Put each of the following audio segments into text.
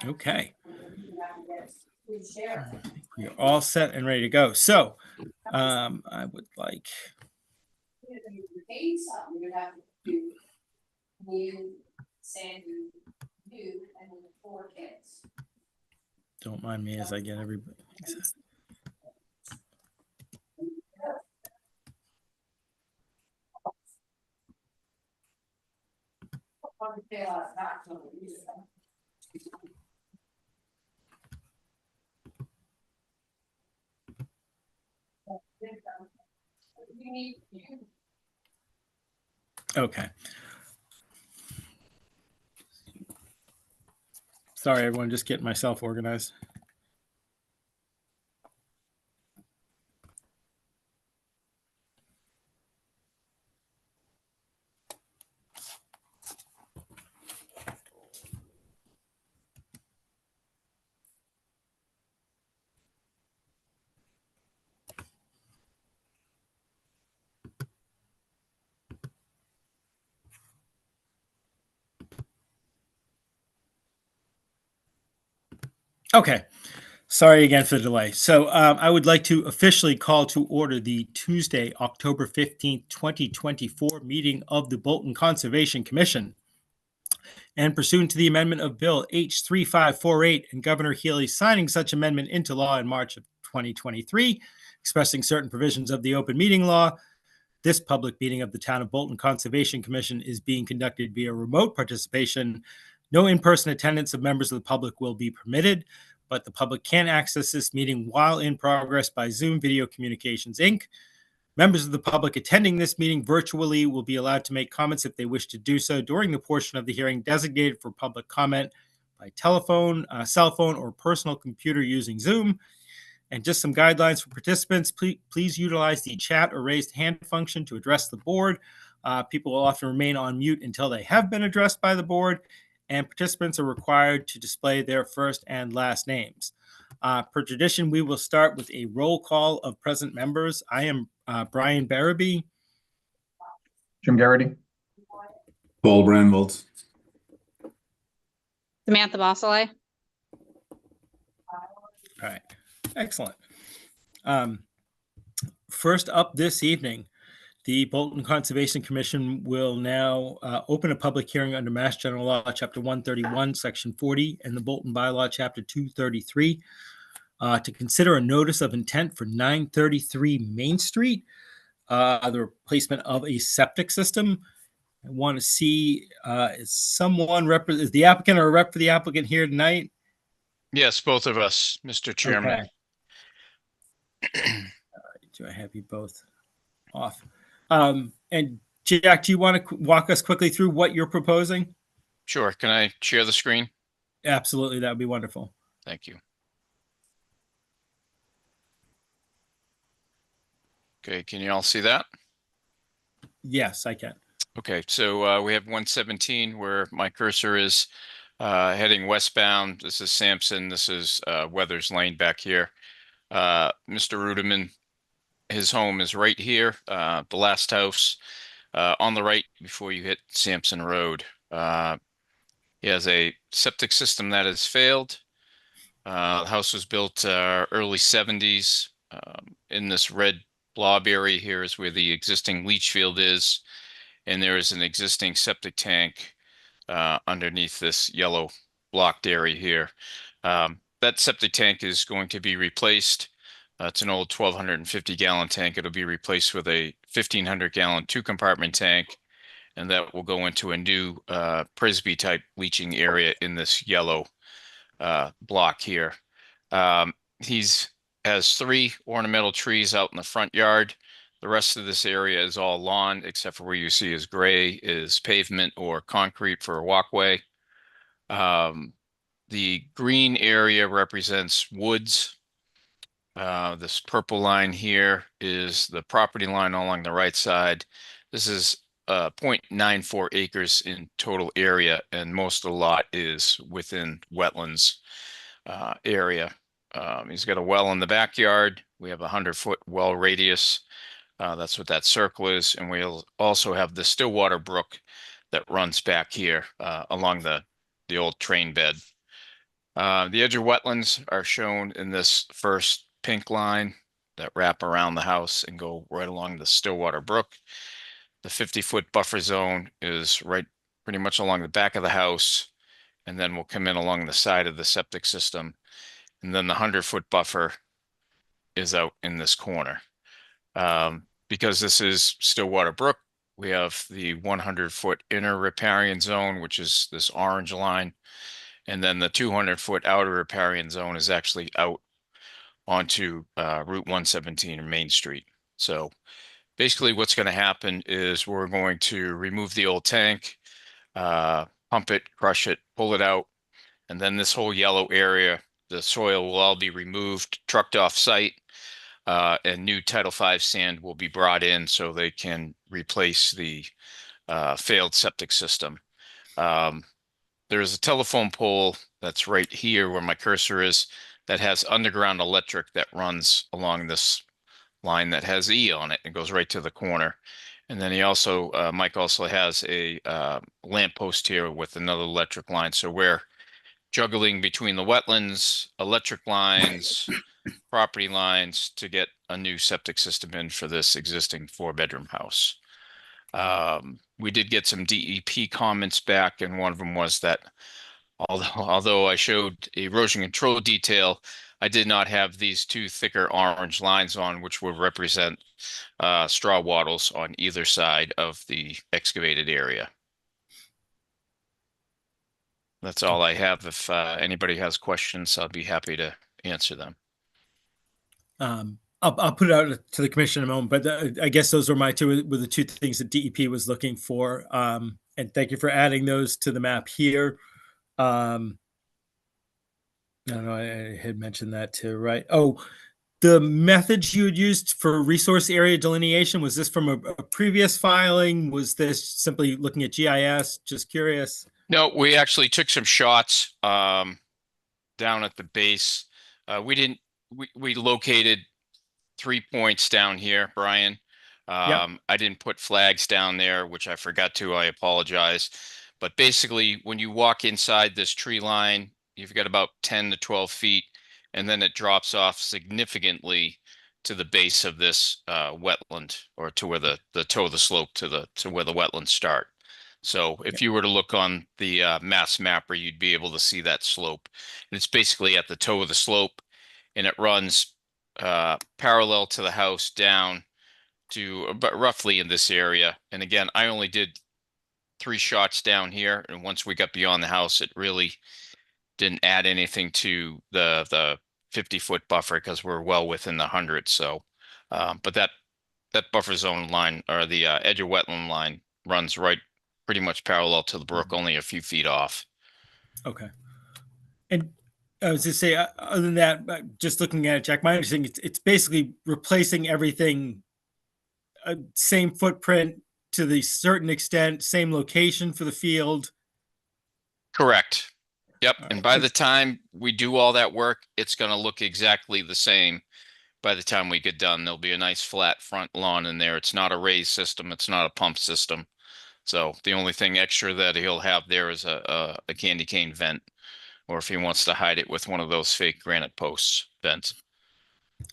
Okay. We're all set and ready to go. So I would like. Don't mind me as I get everybody. Okay. Sorry, everyone, just getting myself organized. Okay. Sorry again for the delay. So I would like to officially call to order the Tuesday, October 15th, 2024 meeting of the Bolton Conservation Commission. And pursuant to the amendment of Bill H3548 and Governor Healy signing such amendment into law in March of 2023, expressing certain provisions of the open meeting law, this public meeting of the Town of Bolton Conservation Commission is being conducted via remote participation. No in-person attendance of members of the public will be permitted, but the public can access this meeting while in progress by Zoom Video Communications, Inc. Members of the public attending this meeting virtually will be allowed to make comments if they wish to do so during the portion of the hearing designated for public comment by telephone, cell phone, or personal computer using Zoom. And just some guidelines for participants, please utilize the chat or raised hand function to address the board. People will often remain on mute until they have been addressed by the board, and participants are required to display their first and last names. Per tradition, we will start with a roll call of present members. I am Brian Barabee. Jim Garrity. Paul Brandwald. Samantha Bossele. All right, excellent. First up this evening, the Bolton Conservation Commission will now open a public hearing under Mass General Law, Chapter 131, Section 40, and the Bolton Bylaw, Chapter 233, to consider a notice of intent for 933 Main Street, the replacement of a septic system. I want to see is the applicant or a rep for the applicant here tonight? Yes, both of us, Mr. Chairman. Okay. Do I have you both off? And Jack, do you want to walk us quickly through what you're proposing? Sure. Can I share the screen? Absolutely. That would be wonderful. Thank you. Okay. Can you all see that? Yes, I can. Okay. So we have 117 where my cursor is heading westbound. This is Sampson. This is Weathers Lane back here. Mr. Ruderman, his home is right here. The last house on the right before you hit Sampson Road. He has a septic system that has failed. The house was built early 70s. In this red blob area here is where the existing leach field is. And there is an existing septic tank underneath this yellow blocked area here. That septic tank is going to be replaced. It's an old 1,250 gallon tank. It'll be replaced with a 1,500 gallon 2-compartment tank, and that will go into a new Prisby type leaching area in this yellow block here. He's has 3 ornamental trees out in the front yard. The rest of this area is all lawn, except for where you see is gray is pavement or concrete for a walkway. The green area represents woods. This purple line here is the property line along the right side. This is 0.94 acres in total area, and most of the lot is within wetlands area. He's got a well in the backyard. We have a 100-foot well radius. That's what that circle is. And we'll also have the Stillwater Brook that runs back here along the the old train bed. The edge of wetlands are shown in this first pink line that wrap around the house and go right along the Stillwater Brook. The 50-foot buffer zone is right pretty much along the back of the house, and then we'll come in along the side of the septic system. And then the 100-foot buffer is out in this corner. Because this is Stillwater Brook, we have the 100-foot inner riparian zone, which is this orange line. And then the 200-foot outer riparian zone is actually out onto Route 117 and Main Street. So basically what's going to happen is we're going to remove the old tank, pump it, crush it, pull it out, and then this whole yellow area, the soil will all be removed, trucked off site, and new Title V sand will be brought in so they can replace the failed septic system. There's a telephone pole that's right here where my cursor is that has underground electric that runs along this line that has E on it and goes right to the corner. And then he also, Mike also has a lamp post here with another electric line. So we're juggling between the wetlands, electric lines, property lines to get a new septic system in for this existing 4-bedroom house. We did get some DEP comments back, and one of them was that although I showed erosion control detail, I did not have these two thicker orange lines on, which would represent straw wattles on either side of the excavated area. That's all I have. If anybody has questions, I'll be happy to answer them. I'll put it out to the commission in a moment, but I guess those were the two things that DEP was looking for. And thank you for adding those to the map here. I don't know, I had mentioned that too, right? Oh, the methods you had used for resource area delineation, was this from a previous filing? Was this simply looking at GIS? Just curious. No, we actually took some shots down at the base. We located 3 points down here, Brian. I didn't put flags down there, which I forgot to. I apologize. But basically, when you walk inside this tree line, you've got about 10 to 12 feet, and then it drops off significantly to the base of this wetland, or to where the toe of the slope to where the wetlands start. So if you were to look on the Mass Mapper, you'd be able to see that slope. And it's basically at the toe of the slope, and it runs parallel to the house down to about roughly in this area. And again, I only did 3 shots down here, and once we got beyond the house, it really didn't add anything to the 50-foot buffer because we're well within the 100. So, but that buffer zone line, or the edge of wetland line, runs right pretty much parallel to the brook, only a few feet off. Okay. And I was just say, other than that, just looking at it, Jack, my understanding, it's basically replacing everything, same footprint to the certain extent, same location for the field. Correct. Yep. And by the time we do all that work, it's going to look exactly the same. By the time we get done, there'll be a nice flat front lawn in there. It's not a raised system. It's not a pump system. So the only thing extra that he'll have there is a candy cane vent, or if he wants to hide it with one of those fake granite posts vents.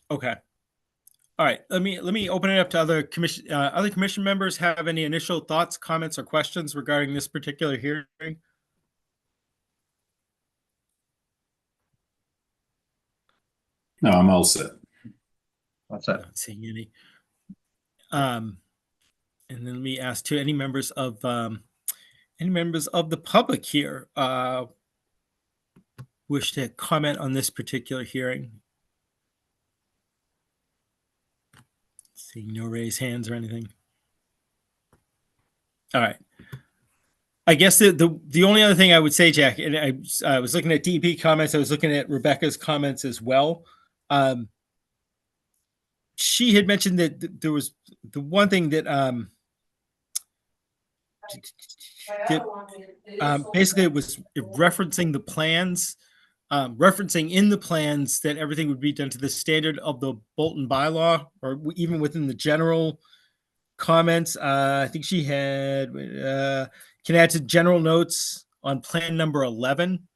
Okay. All right. Let me open it up to other commission members. Have any initial thoughts, comments, or questions regarding this particular hearing? No, I'm all set. That's it. Not seeing any. And then let me ask to any members of the public here wish to comment on this particular hearing. Seeing no raised hands or anything. All right. I guess the only other thing I would say, Jack, and I was looking at DEP comments, I was looking at Rebecca's comments as well. She had mentioned that there was the one thing that basically it was referencing the plans, referencing in the plans that everything would be done to the standard of the Bolton bylaw, or even within the general comments. I think she had can add to general notes on plan number 11.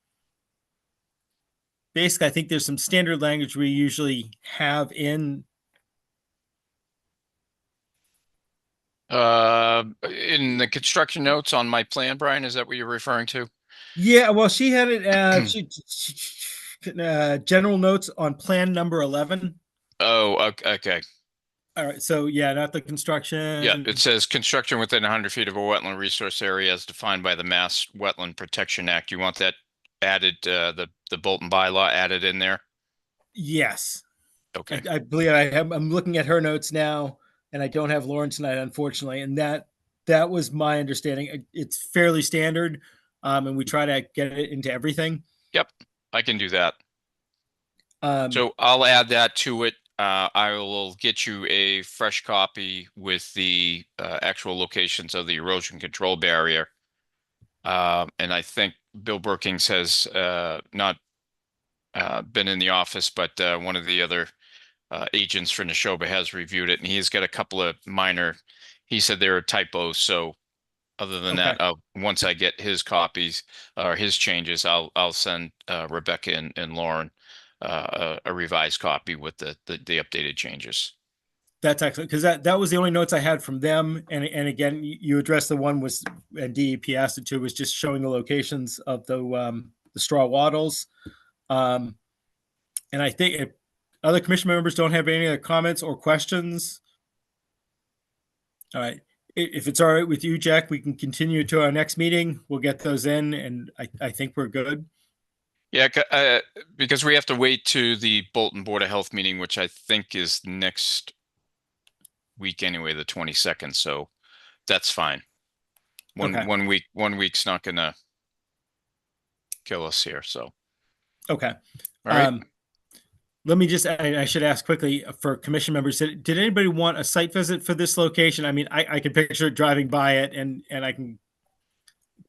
Basically, I think there's some standard language we usually have in. In the construction notes on my plan, Brian, is that what you're referring to? Yeah, well, she had it, general notes on plan number 11. Oh, okay. All right, so yeah, not the construction. Yeah, it says construction within 100 feet of a wetland resource area as defined by the Mass Wetland Protection Act. You want that added, the Bolton bylaw added in there? Yes. Okay. I believe I'm looking at her notes now, and I don't have Lauren tonight, unfortunately. And that was my understanding. It's fairly standard, and we try to get it into everything. Yep, I can do that. Um, So I'll add that to it. I will get you a fresh copy with the actual locations of the erosion control barrier. And I think Bill Brookings has not been in the office, but one of the other agents for Neshoba has reviewed it, and he's got a couple of minor, he said there are typos. So other than that, once I get his copies or his changes, I'll send Rebecca and Lauren a revised copy with the updated changes. That's excellent, because that was the only notes I had from them. And again, you addressed the one was, and DEP asked it to, was just showing the locations of the straw wattles. And I think if other commission members don't have any other comments or questions, all right. If it's all right with you, Jack, we can continue to our next meeting. We'll get those in, and I think we're good. Yeah, because we have to wait to the Bolton Board of Health meeting, which I think is next week anyway, the 22nd. So that's fine. One week's not gonna kill us here. So okay. All right. Let me just, I should ask quickly for commission members, did anybody want a site visit for this location? I mean, I can picture driving by it, and I can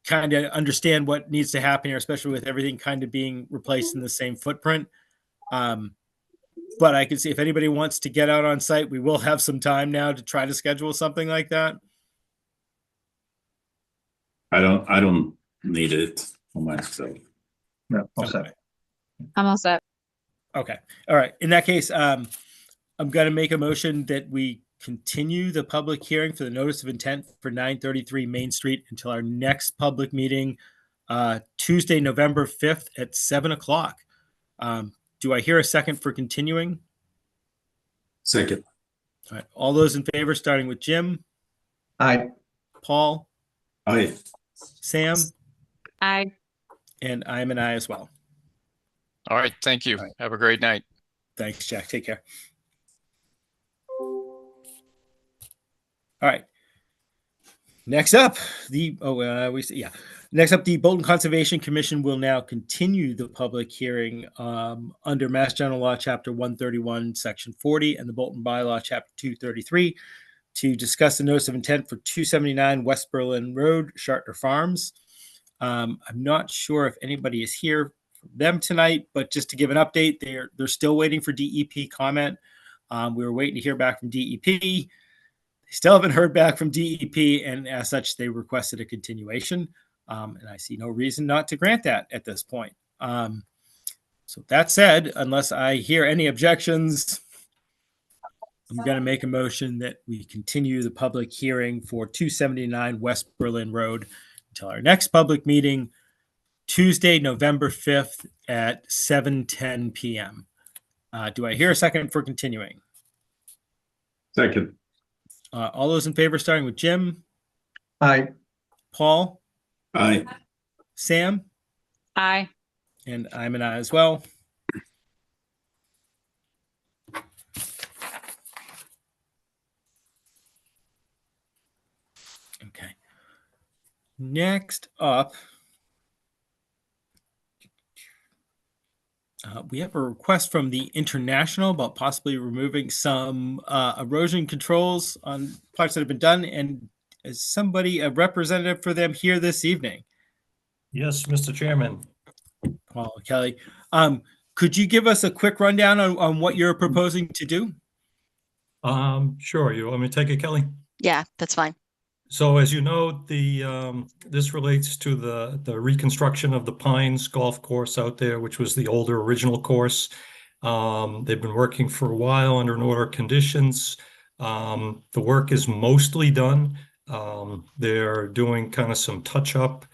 kind of understand what needs to happen here, especially with everything kind of being replaced in the same footprint. But I can see if anybody wants to get out on site, we will have some time now to try to schedule something like that. I don't need it for myself. No, all set. I'm all set. Okay. All right. In that case, I'm going to make a motion that we continue the public hearing for the notice of intent for 933 Main Street until our next public meeting, Tuesday, November 5th at 7:00. Do I hear a second for continuing? Second. All right. All those in favor, starting with Jim, Aye. Paul, Aye. Sam, Aye. and I'm an aye as well. All right. Thank you. All right. Have a great night. Thanks, Jack. Take care. All right. Next up, Next up, the Bolton Conservation Commission will now continue the public hearing under Mass General Law, Chapter 131, Section 40, and the Bolton Bylaw, Chapter 233, to discuss the notice of intent for 279 West Berlin Road, Chartner Farms. I'm not sure if anybody is here from them tonight, but just to give an update, they're still waiting for DEP comment. We were waiting to hear back from DEP. They still haven't heard back from DEP, and as such, they requested a continuation. And I see no reason not to grant that at this point. So that said, unless I hear any objections, I'm going to make a motion that we continue the public hearing for 279 West Berlin Road until our next public meeting, Tuesday, November 5th at 7:10 p.m. Do I hear a second for continuing? Second. All those in favor, starting with Jim, Aye. Paul, Aye. Sam, Aye. and I'm an aye as well. Okay. Next up, we have a request from the International about possibly removing some erosion controls on parts that have been done. And is somebody, a representative for them here this evening? Yes, Mr. Chairman. Paul Kelly. Could you give us a quick rundown on what you're proposing to do? Sure. You want me to take it, Kelly? Yeah, that's fine. So as you know, this relates to the reconstruction of the Pines Golf Course out there, which was the older original course. They've been working for a while under an order of conditions. The work is mostly done. They're doing kind of some touch up.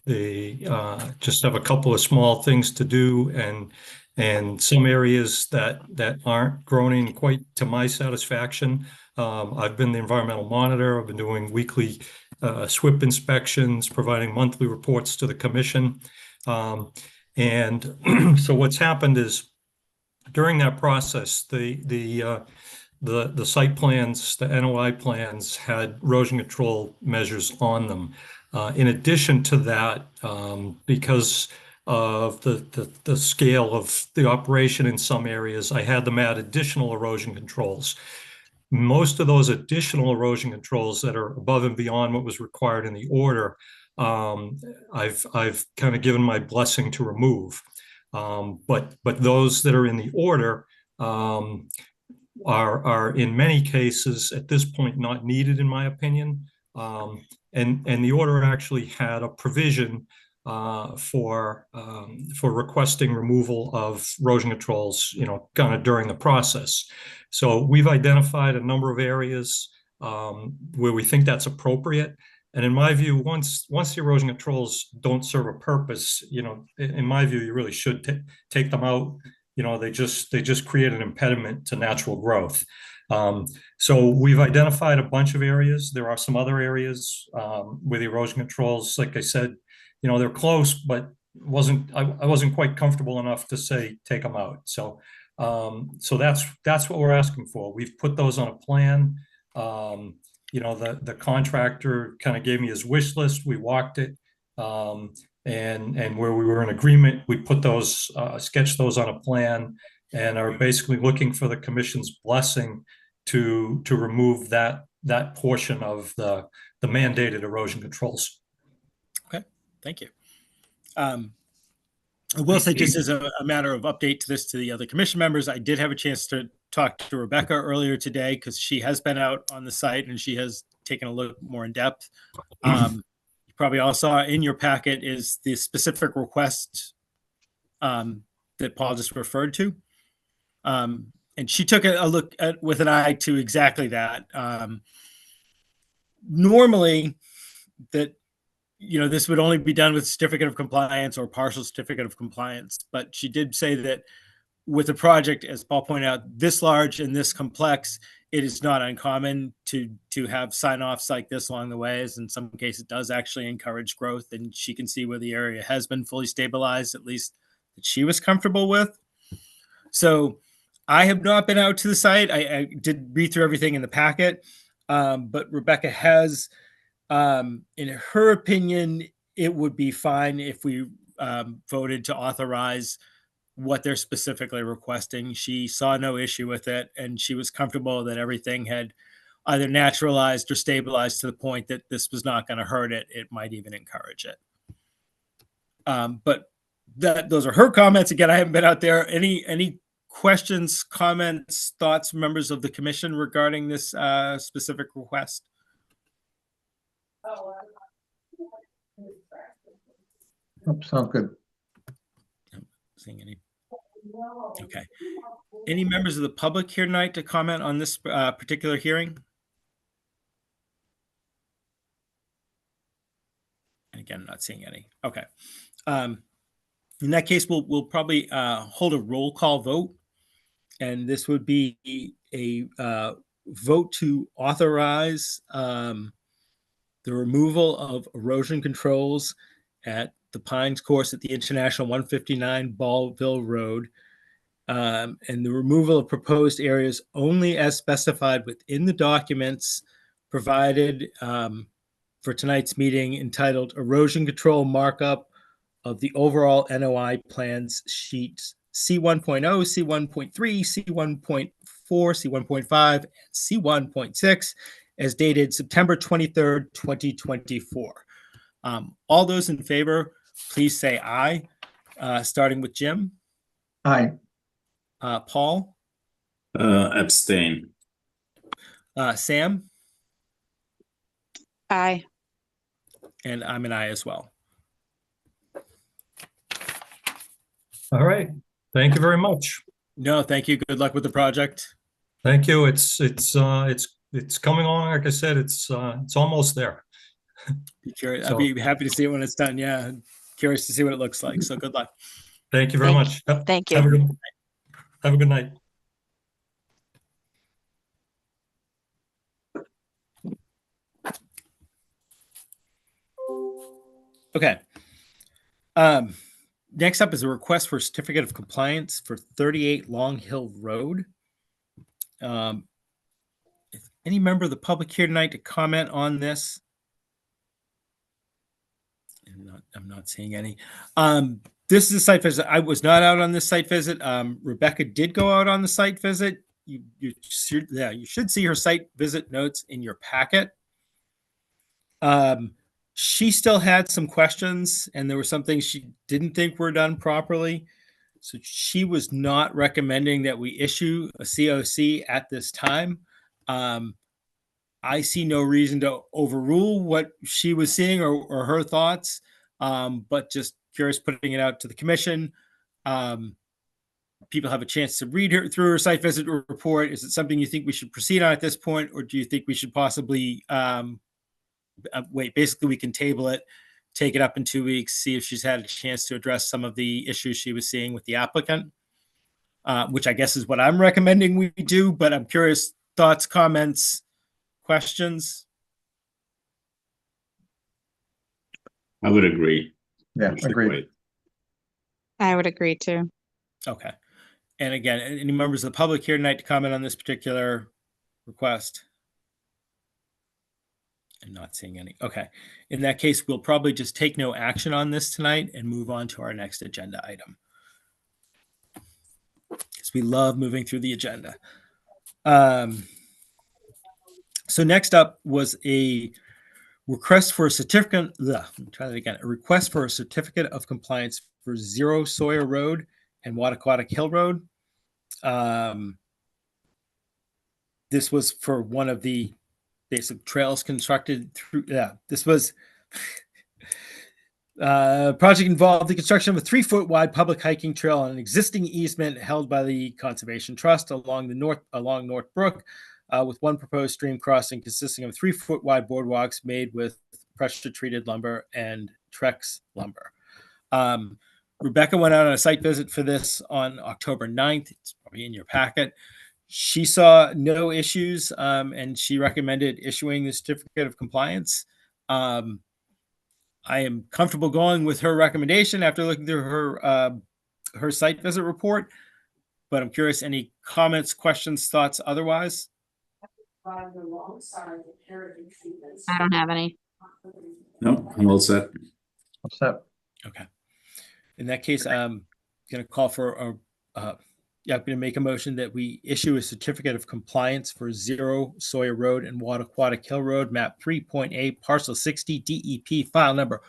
They just have a couple of small things to do, and some areas that aren't growing quite to my satisfaction. I've been the environmental monitor. I've been doing weekly SWIP inspections, providing monthly reports to the commission. And so what's happened is during that process, the site plans, the NOI plans had erosion control measures on them. In addition to that, because of the scale of the operation in some areas, I had them add additional erosion controls. Most of those additional erosion controls that are above and beyond what was required in the order, I've kind of given my blessing to remove. But those that are in the order are in many cases at this point not needed, in my opinion. And the order actually had a provision for requesting removal of erosion controls, kind of during the process. So we've identified a number of areas where we think that's appropriate. And in my view, once the erosion controls don't serve a purpose, in my view, you really should take them out. They just create an impediment to natural growth. So we've identified a bunch of areas. There are some other areas where the erosion controls, like I said, they're close, but I wasn't quite comfortable enough to say take them out. So that's what we're asking for. We've put those on a plan. The contractor kind of gave me his wish list. We walked it. And where we were in agreement, we put those, sketched those on a plan, and are basically looking for the commission's blessing to remove that portion of the mandated erosion controls. Okay, thank you. I will say, just as a matter of update to the other commission members, I did have a chance to talk to Rebecca earlier today because she has been out on the site and she has taken a look more in depth. You probably all saw in your packet is the specific request that Paul just referred to. And she took a look at with an eye to exactly that. Normally that, this would only be done with certificate of compliance or partial certificate of compliance. But she did say that with a project, as Paul pointed out, this large and this complex, it is not uncommon to have sign-offs like this along the way, as in some cases it does actually encourage growth. And she can see where the area has been fully stabilized, at least that she was comfortable with. So I have not been out to the site. I did read through everything in the packet, but Rebecca has, in her opinion, it would be fine if we voted to authorize what they're specifically requesting. She saw no issue with it, and she was comfortable that everything had either naturalized or stabilized to the point that this was not going to hurt it. It might even encourage it. But those are her comments. Again, I haven't been out there. Any questions, comments, thoughts, members of the commission regarding this specific request? Sounds good. Seeing any? Okay. Any members of the public here tonight to comment on this particular hearing? And again, not seeing any. Okay. In that case, we'll probably hold a roll call vote, and this would be a vote to authorize the removal of erosion controls at the Pines Course at the International 159 Ballville Road, and the removal of proposed areas only as specified within the documents provided for tonight's meeting, entitled Erosion Control Markup of the Overall NOI Plans Sheets C1.0, C1.3, C1.4, C1.5, and C1.6, as dated September 23rd, 2024. All those in favor, please say aye, starting with Jim. Aye. Paul. Abstain. Sam. Aye. And I'm an aye as well. All right. Thank you very much. No, thank you. Good luck with the project. Thank you. It's coming on. Like I said, it's almost there. Be curious. So- I'll be happy to see it when it's done. Yeah. Curious to see what it looks like. So good luck. Thank you very Thank- much. thank you. Have a good night. Okay. Next up is a request for a certificate of compliance for 38 Long Hill Road. Is any member of the public here tonight to comment on this? I'm not seeing any. This is a site visit. I was not out on this site visit. Rebecca did go out on the site visit. You should see her site visit notes in your packet. She still had some questions, and there were some things she didn't think were done properly. So she was not recommending that we issue a COC at this time. I see no reason to overrule what she was seeing or her thoughts, but just curious putting it out to the commission. People have a chance to read her through her site visit report. Is it something you think we should proceed on at this point, or do you think we should possibly wait? Basically, we can table it, take it up in 2 weeks, see if she's had a chance to address some of the issues she was seeing with the applicant, which I guess is what I'm recommending we do. But I'm curious, thoughts, comments, questions? I would agree. Yeah, We should agreed. wait. I would agree too. Okay. And again, any members of the public here tonight to comment on this particular request? I'm not seeing any. Okay. In that case, we'll probably just take no action on this tonight and move on to our next agenda item, because we love moving through the agenda. So next up was a request for a certificate. Try that again. A request for a certificate of compliance for 0 Sawyer Road and Wattaquatic Hill Road. This was for one of the basic trails constructed through. This was project involved the construction of a 3-foot wide public hiking trail on an existing easement held by the Conservation Trust along North Brook, with one proposed stream crossing consisting of 3-foot wide boardwalks made with pressure treated lumber and Trex lumber. Rebecca went out on a site visit for this on October 9th. It's probably in your packet. She saw no issues, and she recommended issuing the certificate of compliance. I am comfortable going with her recommendation after looking through her site visit report, but I'm curious, any comments, questions, thoughts otherwise? I don't have any. No, I'm all set. What's that? Okay. In that case, I'm going to call for I'm going to make a motion that we issue a certificate of compliance for 0 Sawyer Road and Wattaquatic Hill Road, map 3.8, parcel 60, DEP, file number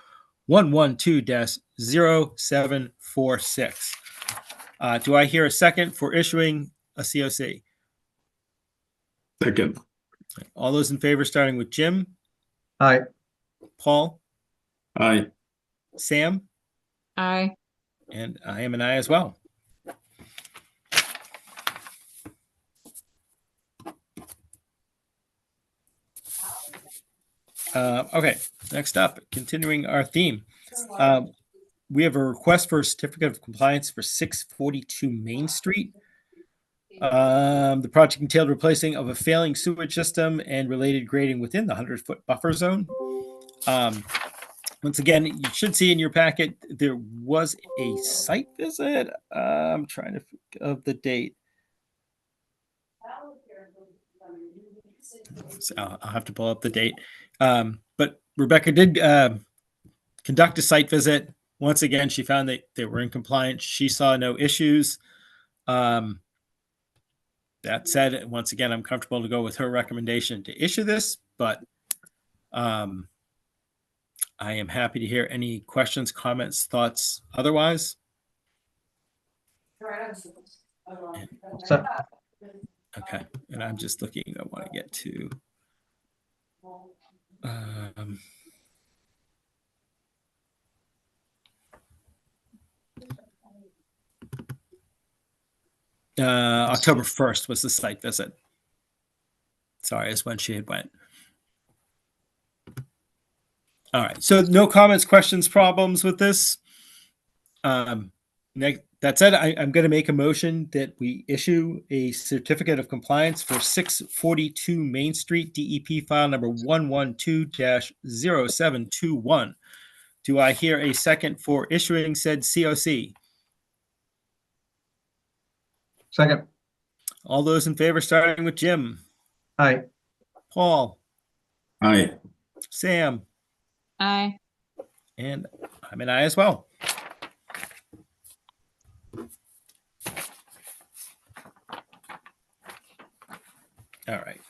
112-0746. Do I hear a second for issuing a COC? Second. All those in favor, starting with Jim, Aye. Paul, Aye. Sam, Aye. and I am an aye as well. Okay, next up, continuing our theme. We have a request for a certificate of compliance for 642 Main Street. The project entailed replacing of a failing sewage system and related grading within the 100-foot buffer zone. Once again, you should see in your packet, there was a site visit. I'm trying to think of the date. So I'll have to pull up the date. But Rebecca did conduct a site visit. Once again, she found that they were in compliance. She saw no issues. That said, once again, I'm comfortable to go with her recommendation to issue this, but I am happy to hear any questions, comments, thoughts otherwise. What's that? Okay, and I'm just looking, I want to get to, Um, October 1st was the site visit. Sorry, is when she had went. All right. So no comments, questions, problems with this. That said, I'm going to make a motion that we issue a certificate of compliance for 642 Main Street, DEP file number 112-0721. Do I hear a second for issuing said COC? Second. All those in favor, starting with Jim, Aye. Paul, Aye. Sam, Aye. and I'm an aye as well. All right.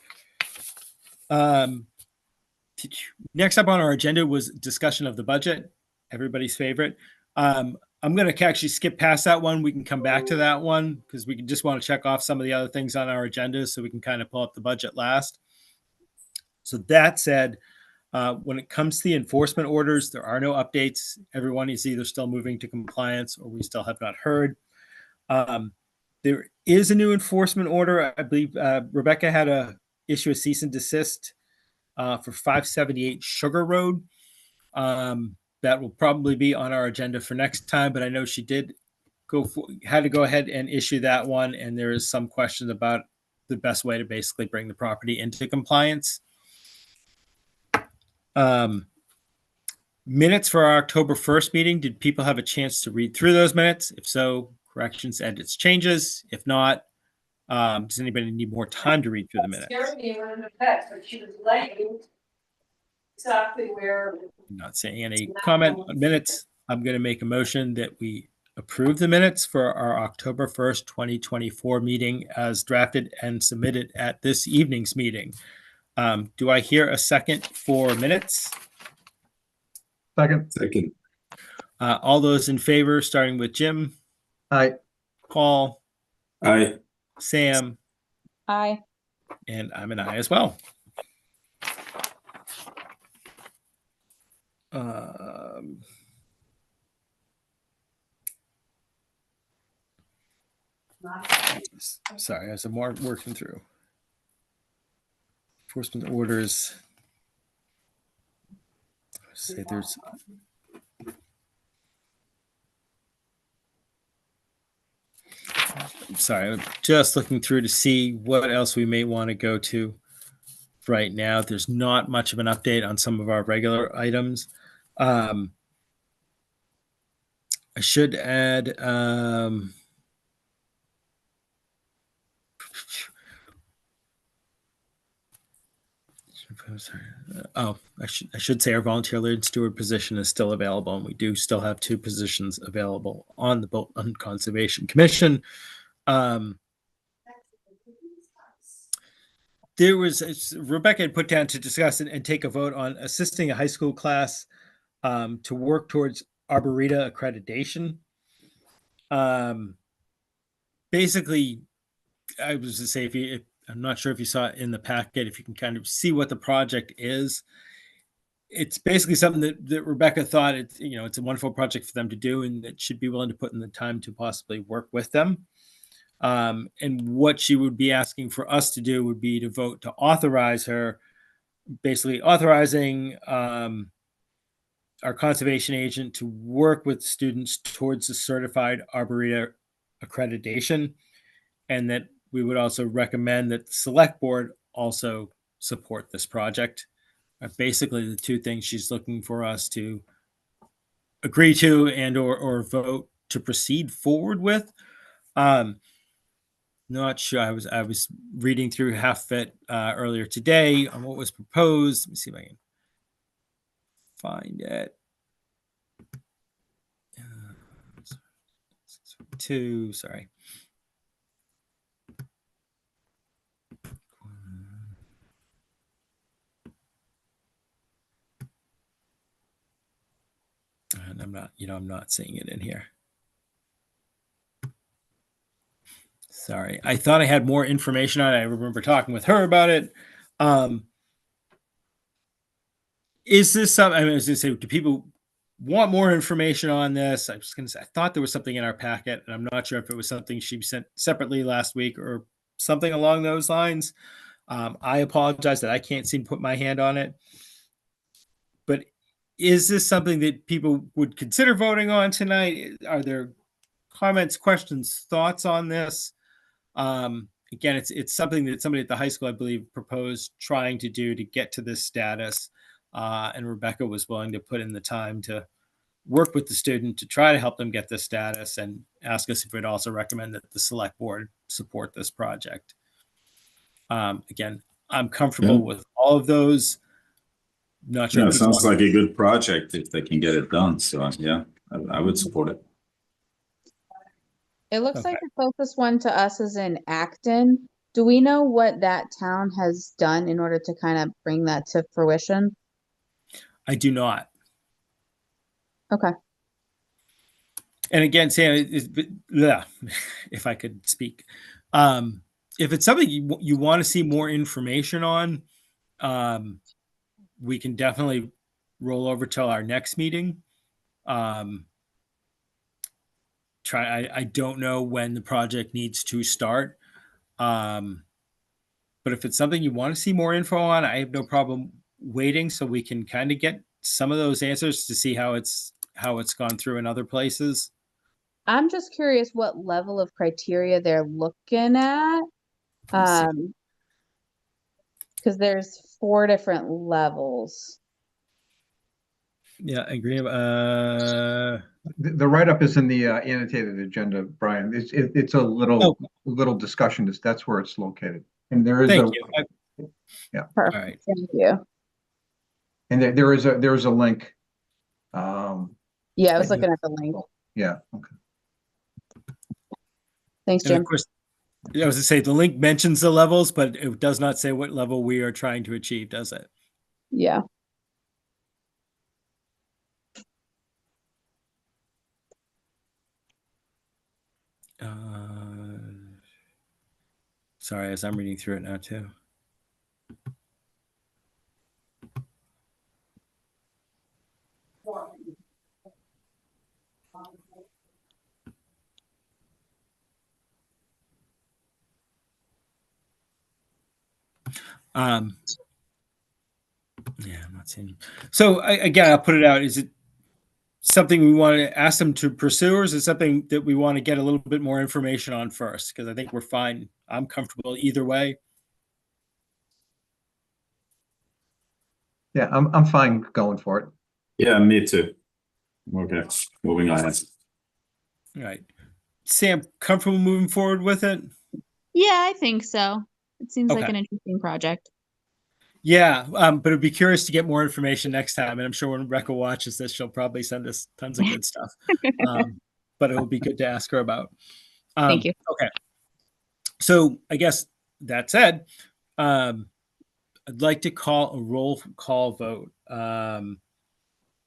Next up on our agenda was discussion of the budget, everybody's favorite. I'm going to actually skip past that one. We can come back to that one because we just want to check off some of the other things on our agenda so we can kind of pull up the budget last. So that said, when it comes to the enforcement orders, there are no updates. Everyone is either still moving to compliance or we still have not heard. There is a new enforcement order. I believe Rebecca had to issue a cease and desist for 578 Sugar Road. That will probably be on our agenda for next time, but I know she had to go ahead and issue that one. And there is some question about the best way to basically bring the property into compliance. Minutes for our October 1st meeting. Did people have a chance to read through those minutes? If so, corrections, edits, changes. If not, does anybody need more time to read through the minutes? Scared me when it affects, but she was laying exactly where. I'm not saying any comment on minutes. I'm going to make a motion that we approve the minutes for our October 1st, 2024 meeting as drafted and submitted at this evening's meeting. Do I hear a second for minutes? Second. Second. All those in favor, starting with Jim, Aye. Paul, Aye. Sam, Aye. and I'm an aye as well. Sorry, as I'm working through enforcement orders. Say there's. I'm sorry, I'm just looking through to see what else we may want to go to right now. There's not much of an update on some of our regular items. I should add. Oh, I should say our volunteer lead steward position is still available, and we do still have 2 positions available on the Bolton Conservation Commission. There was Rebecca had put down to discuss and take a vote on assisting a high school class to work towards Arboreta accreditation. Basically, I was to say I'm not sure if you saw it in the packet, if you can kind of see what the project is. It's basically something that Rebecca thought it's a wonderful project for them to do and that should be willing to put in the time to possibly work with them. And what she would be asking for us to do would be to vote to authorize her, basically authorizing our conservation agent to work with students towards the certified Arboreta accreditation, and that we would also recommend that the select board also support this project. Basically, the 2 things she's looking for us to agree to and or vote to proceed forward with. Not sure. I was reading through half of it earlier today on what was proposed. Let me see if I can find it. 2, sorry. And I'm not seeing it in here. Sorry. I thought I had more information on it. I remember talking with her about it. Is this something, I was going to say, do people want more information on this? I was going to say, I thought there was something in our packet, and I'm not sure if it was something she sent separately last week or something along those lines. I apologize that I can't seem to put my hand on it. But is this something that people would consider voting on tonight? Are there comments, questions, thoughts on this? Again, it's something that somebody at the high school, I believe, proposed trying to do to get to this status. And Rebecca was willing to put in the time to work with the student to try to help them get this status and ask us if we'd also recommend that the select board support this project. Again, I'm comfortable with all of those. Not sure. Yeah, if it people sounds want- like a good project if they can get it done. So yeah, I would support it. It looks Okay. like the closest one to us is in Acton. Do we know what that town has done in order to kind of bring that to fruition? I do not. Okay. And again, Sam, if I could speak, if it's something you want to see more information on, we can definitely roll over till our next meeting. I don't know when the project needs to start. But if it's something you want to see more info on, I have no problem waiting so we can kind of get some of those answers to see how it's gone through in other places. I'm just curious what level of criteria they're looking at. Let me see. Because there's 4 different levels. Yeah, I agree. The write-up is in the annotated agenda, Brian. It's a little discussion. That's where it's located. And there is Thank you. Perfect. All right. Thank you. and there is a link. Yeah, I was looking at the link. Yeah. Okay. Thanks, And of Jim. course, I was to say the link mentions the levels, but it does not say what level we are trying to achieve, does it? Yeah. Sorry, as I'm reading through it now too. Yeah, I'm not seeing. So again, I'll put it out. Is it something we want to ask them to pursue, or is it something that we want to get a little bit more information on first? Because I think we're fine. I'm comfortable either way. Yeah, I'm fine going for it. Yeah, me too. Okay, moving on. All right. Sam, comfortable moving forward with it? Yeah, I think so. It seems like Okay. an interesting project. Yeah, but I'd be curious to get more information next time. And I'm sure when Rebecca watches this, she'll probably send us tons of good stuff. But it will be good to ask her about. Thank you. Okay. So I guess that said, I'd like to call a roll call vote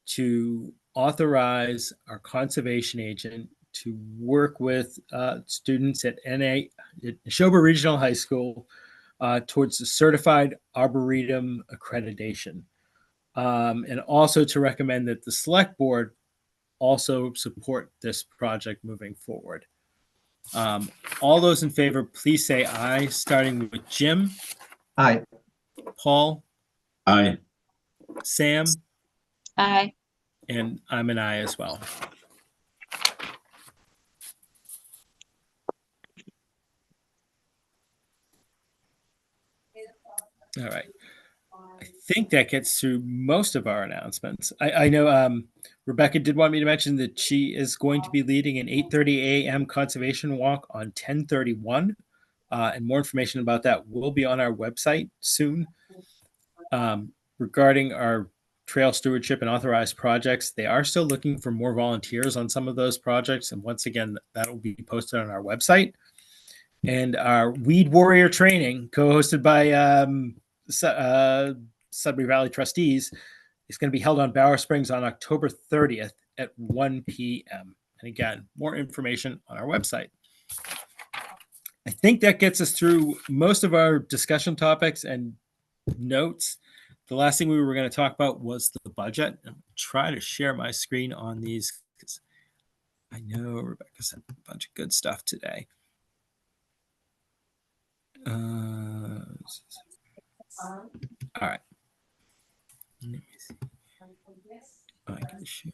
to authorize our conservation agent to work with students at Neshoba Regional High School towards the Certified Arboretum accreditation. And also to recommend that the select board also support this project moving forward. All those in favor, please say aye, starting with Jim, Aye. Paul, Aye. Sam, Aye. and I'm an aye as well. All right. I think that gets through most of our announcements. I know Rebecca did want me to mention that she is going to be leading an 8:30 a.m. conservation walk on 10/31. And more information about that will be on our website soon. Regarding our trail stewardship and authorized projects, they are still looking for more volunteers on some of those projects. And once again, that will be posted on our website. And our Weed Warrior training, co-hosted by Sudbury Valley trustees, is going to be held on Bower Springs on October 30th at 1 p.m. And again, more information on our website. I think that gets us through most of our discussion topics and notes. the last thing we were going to talk about was the budget. I'm try to share my screen on these because I know Rebecca sent a bunch of good stuff today. All right. Let me see. Oh, I can share.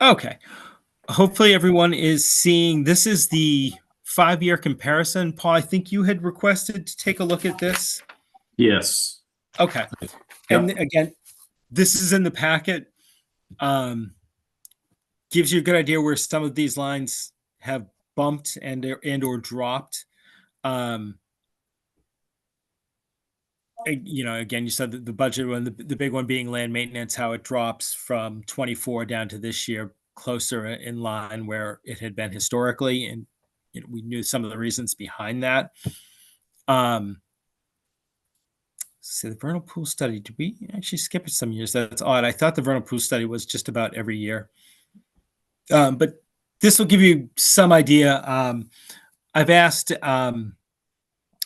Okay. Hopefully everyone is seeing, this is the 5-year comparison. Paul, I think you had requested to take a look at this. Yes. Okay. And again, this is in the packet. Gives you a good idea where some of these lines have bumped and or dropped. You know, again, you said that the budget one, the big one being land maintenance, how it drops from 24 down to this year, closer in line where it had been historically. And you know, we knew some of the reasons behind that. So the vernal pool study, did we actually skip it some years? That's odd. I thought the vernal pool study was just about every year. But this will give you some idea. I've asked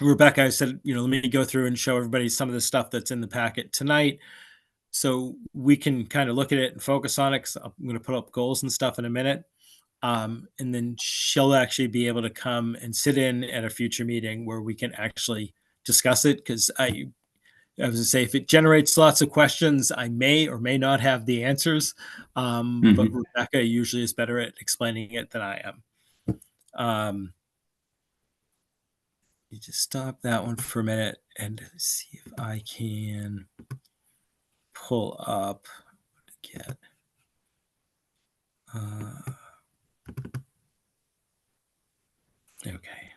Rebecca, I said, you know, let me go through and show everybody some of the stuff that's in the packet tonight so we can kind of look at it and focus on it, because I'm going to put up goals and stuff in a minute. And then she'll actually be able to come and sit in at a future meeting where we can actually discuss it, because I was going to say, if it generates lots of questions, I may or may not have the answers. But Rebecca usually is better at explaining it than I am. You just stop that one for a minute and see if I can pull up again. Okay.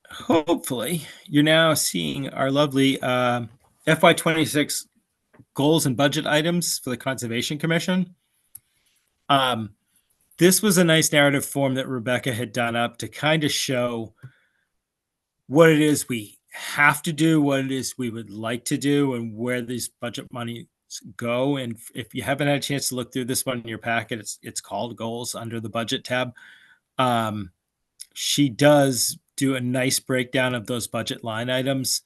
Hopefully, you're now seeing our lovely FY26 goals and budget items for the Conservation Commission. This was a nice narrative form that Rebecca had done up to kind of show what it is we have to do, what it is we would like to do, and where these budget monies go. And if you haven't had a chance to look through this one in your packet, it's called Goals under the Budget tab. She does do a nice breakdown of those budget line items,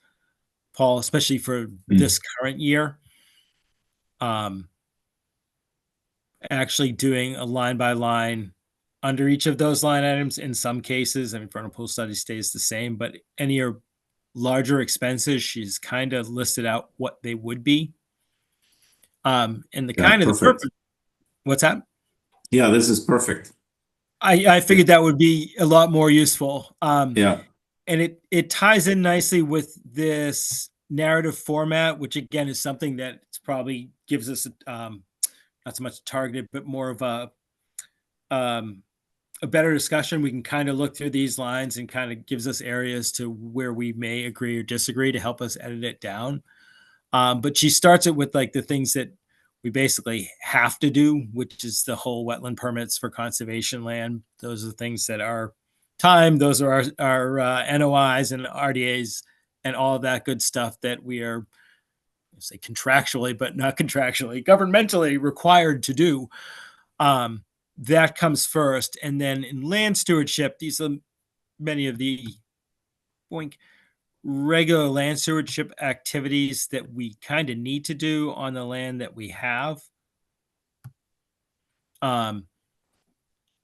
Paul, especially for this current year. Actually doing a line by line under each of those line items. In some cases, I mean, vernal pool study stays the same, but any larger expenses, she's kind of listed out what they would be. And the kind of the purpose. What's that? Yeah, this is perfect. I figured that would be a lot more useful. Yeah. And it ties in nicely with this narrative format, which again is something that probably gives us not so much targeted, but more of a better discussion. We can kind of look through these lines and kind of gives us areas to where we may agree or disagree to help us edit it down. But she starts it with like the things that we basically have to do, which is the whole wetland permits for conservation land. Those are the things that are time. Those are our NOIs and RDAs and all of that good stuff that we are, say contractually, but not contractually, governmentally required to do. That comes first. And then in land stewardship, these are many of the regular land stewardship activities that we kind of need to do on the land that we have. And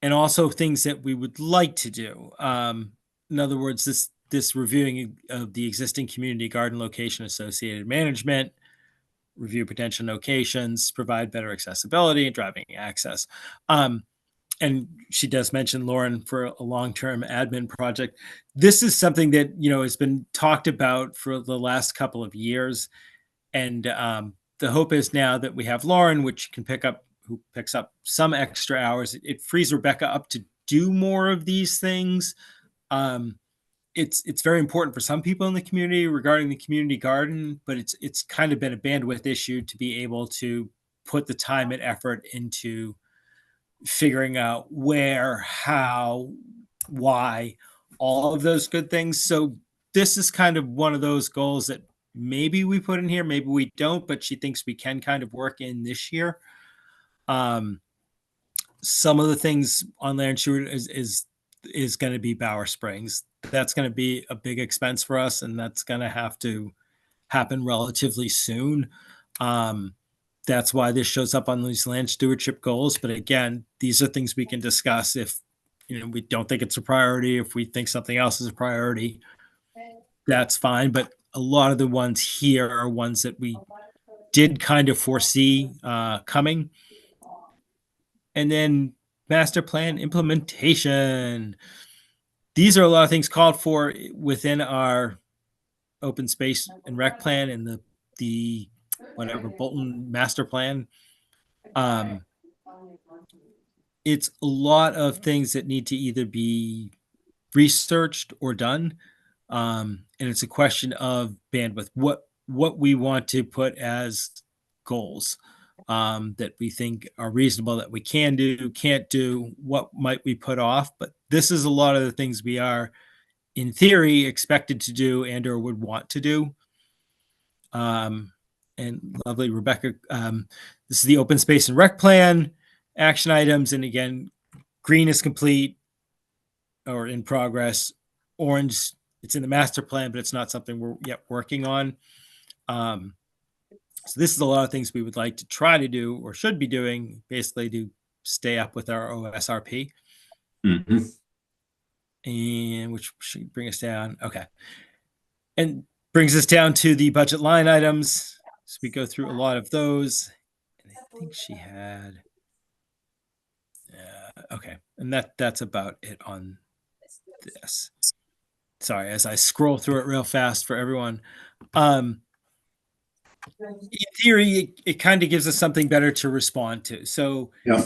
also things that we would like to do. In other words, this reviewing of the existing community garden location associated management, review potential locations, provide better accessibility and driving access. And she does mention Lauren for a long-term admin project. This is something that, you know, has been talked about for the last couple of years. And the hope is now that we have Lauren, who picks up some extra hours, it frees Rebecca up to do more of these things. It's very important for some people in the community regarding the community garden, but it's kind of been a bandwidth issue to be able to put the time and effort into figuring out where, how, why, all of those good things. So this is kind of one of those goals that maybe we put in here, maybe we don't, but she thinks we can kind of work in this year. Some of the things on Land Stewart is going to be Bower Springs. That's going to be a big expense for us, and that's going to have to happen relatively soon. That's why this shows up on these land stewardship goals. But again, these are things we can discuss if we don't think it's a priority. If we think something else is a priority, that's fine. But a lot of the ones here are ones that we did kind of foresee coming. And then master plan implementation. These are a lot of things called for within our open space and rec plan and the whatever Bolton master plan. It's a lot of things that need to either be researched or done. And it's a question of bandwidth, what we want to put as goals that we think are reasonable, that we can do, can't do, what might we put off. But this is a lot of the things we are, in theory, expected to do and or would want to do. And lovely Rebecca, this is the open space and rec plan action items. And again, green is complete or in progress. Orange, it's in the master plan, but it's not something we're yet working on. So this is a lot of things we would like to try to do or should be doing, basically to stay up with our OSRP. Mm-hmm. And which should bring us down. Okay. And brings us down to the budget line items. So we go through a lot of those. And I think she had, okay. And that's about it on this. Sorry, as I scroll through it real fast for everyone. In theory, it kind of gives us something better to respond to. So Yeah.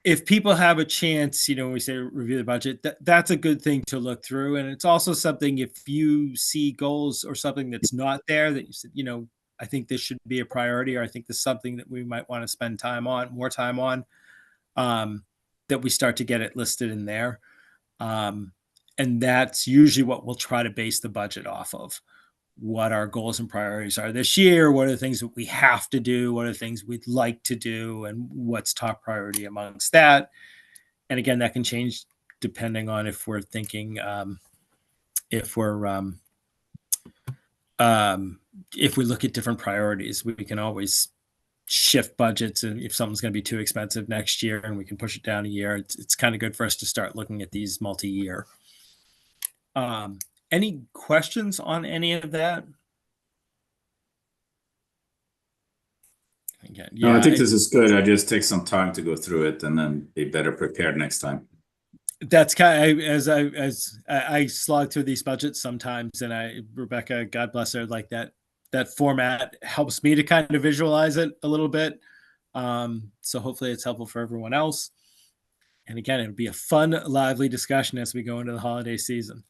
if people have a chance, when we say review the budget, that's a good thing to look through. And it's also something, if you see goals or something that's not there that you said, I think this should be a priority, or I think this is something that we might want to spend more time on, that we start to get it listed in there. And that's usually what we'll try to base the budget off of. What our goals and priorities are this year, what are the things that we have to do, what are the things we'd like to do, and what's top priority amongst that. And again, that can change depending on if we're thinking, if we look at different priorities, we can always shift budgets. And if something's going to be too expensive next year and we can push it down a year, it's kind of good for us to start looking at these multi-year. Any questions on any of that? Again, No, I think this is good. I just take some time to go through it and then be better prepared next time. That's kind of as I slog through these budgets sometimes, and Rebecca, God bless her, like that format helps me to kind of visualize it a little bit. So hopefully it's helpful for everyone else. And again, it'll be a fun, lively discussion as we go into the holiday season.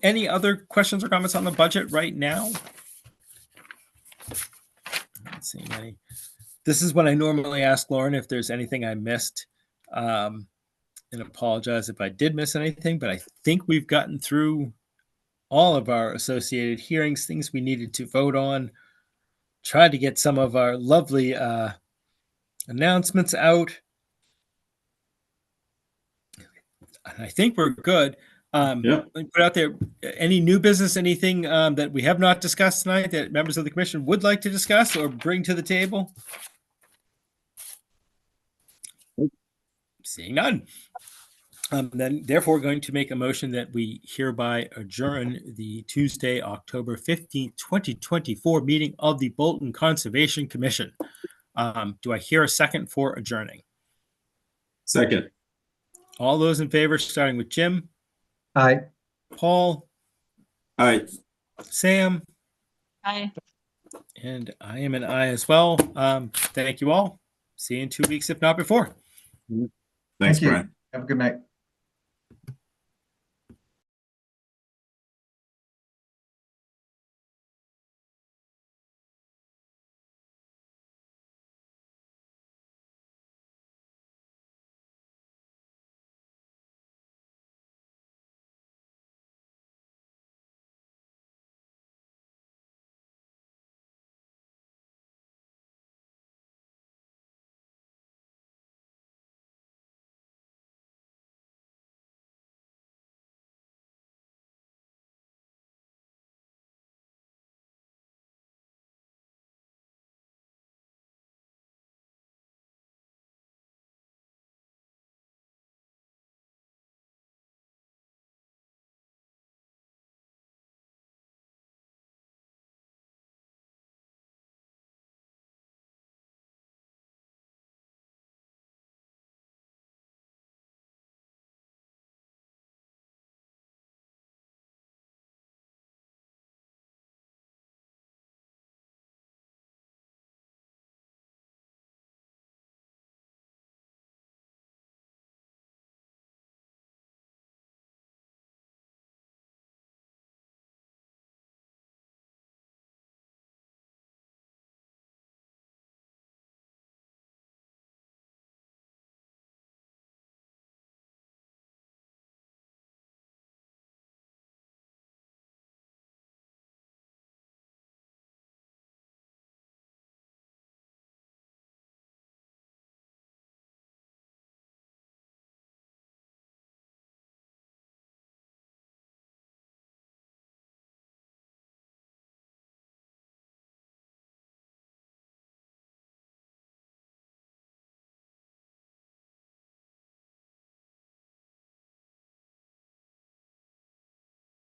Any other questions or comments on the budget right now? I'm not seeing any. This is what I normally ask Lauren if there's anything I missed, and apologize if I did miss anything, but I think we've gotten through all of our associated hearings, things we needed to vote on, tried to get some of our lovely announcements out. I think we're good. Let me put out there any new business, anything that we have not discussed tonight that members of the commission would like to discuss or bring to the table. Seeing none. Then therefore going to make a motion that we hereby adjourn the Tuesday, October 15th, 2024 meeting of the Bolton Conservation Commission. Do I hear a second for adjourning? Second. All those in favor, starting with Jim. Aye. Paul. Aye. Sam. Aye. And I am an aye as well. Thank you all. See you in 2 weeks, if not before. Thanks, Thank you. Brian. Have a good night.